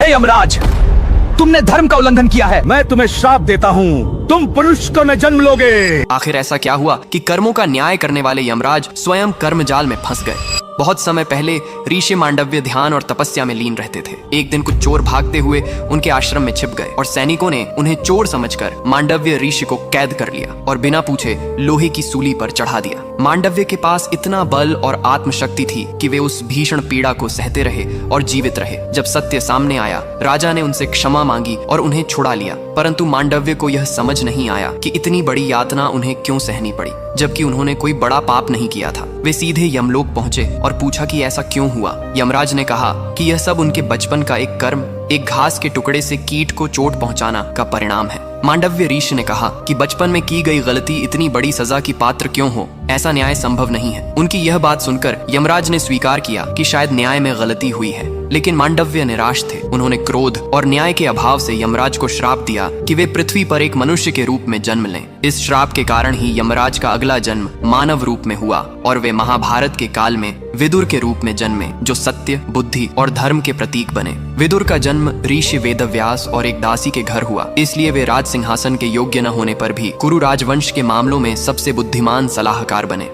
हे यमराज, तुमने धर्म का उल्लंघन किया है। मैं तुम्हें श्राप देता हूँ, तुम पुरुष में जन्म लोगे। आखिर ऐसा क्या हुआ कि कर्मों का न्याय करने वाले यमराज स्वयं कर्म जाल में फंस गए। बहुत समय पहले ऋषि मांडव्य ध्यान और तपस्या में लीन रहते थे। एक दिन कुछ चोर भागते हुए उनके आश्रम में छिप गए और सैनिकों ने उन्हें चोर समझकर मांडव्य ऋषि को कैद कर लिया और बिना पूछे लोहे की सूली पर चढ़ा दिया। मांडव्य के पास इतना बल और आत्मशक्ति थी कि वे उस भीषण पीड़ा को सहते रहे और जीवित रहे। जब सत्य सामने आया, राजा ने उनसे क्षमा मांगी और उन्हें छुड़ा लिया, परंतु मांडव्य को यह समझ नहीं आया कि इतनी बड़ी यातना उन्हें क्यों सहनी पड़ी, जबकि उन्होंने कोई बड़ा पाप नहीं किया था। वे सीधे यमलोक पहुंचे और पूछा कि ऐसा क्यों हुआ। यमराज ने कहा कि यह सब उनके बचपन का एक कर्म, एक घास के टुकड़े से कीट को चोट पहुंचाना का परिणाम है। मांडव्य ऋषि ने कहा कि बचपन में की गई गलती इतनी बड़ी सजा की पात्र क्यों हो, ऐसा न्याय संभव नहीं है। उनकी यह बात सुनकर यमराज ने स्वीकार किया कि शायद न्याय में गलती हुई है, लेकिन मांडव्य निराश थे। उन्होंने क्रोध और न्याय के अभाव से यमराज को श्राप दिया कि वे पृथ्वी पर एक मनुष्य के रूप में जन्म लें। इस श्राप के कारण ही यमराज का अगला जन्म मानव रूप में हुआ और वे महाभारत के काल में विदुर के रूप में जन्मे, जो सत्य, बुद्धि और धर्म के प्रतीक बने। विदुर का जन्म ऋषि वेदव्यास और एक दासी के घर हुआ, इसलिए वे राज सिंहासन के योग्य न होने पर भी कुरु राजवंश के मामलों में सबसे बुद्धिमान सलाहकार बने।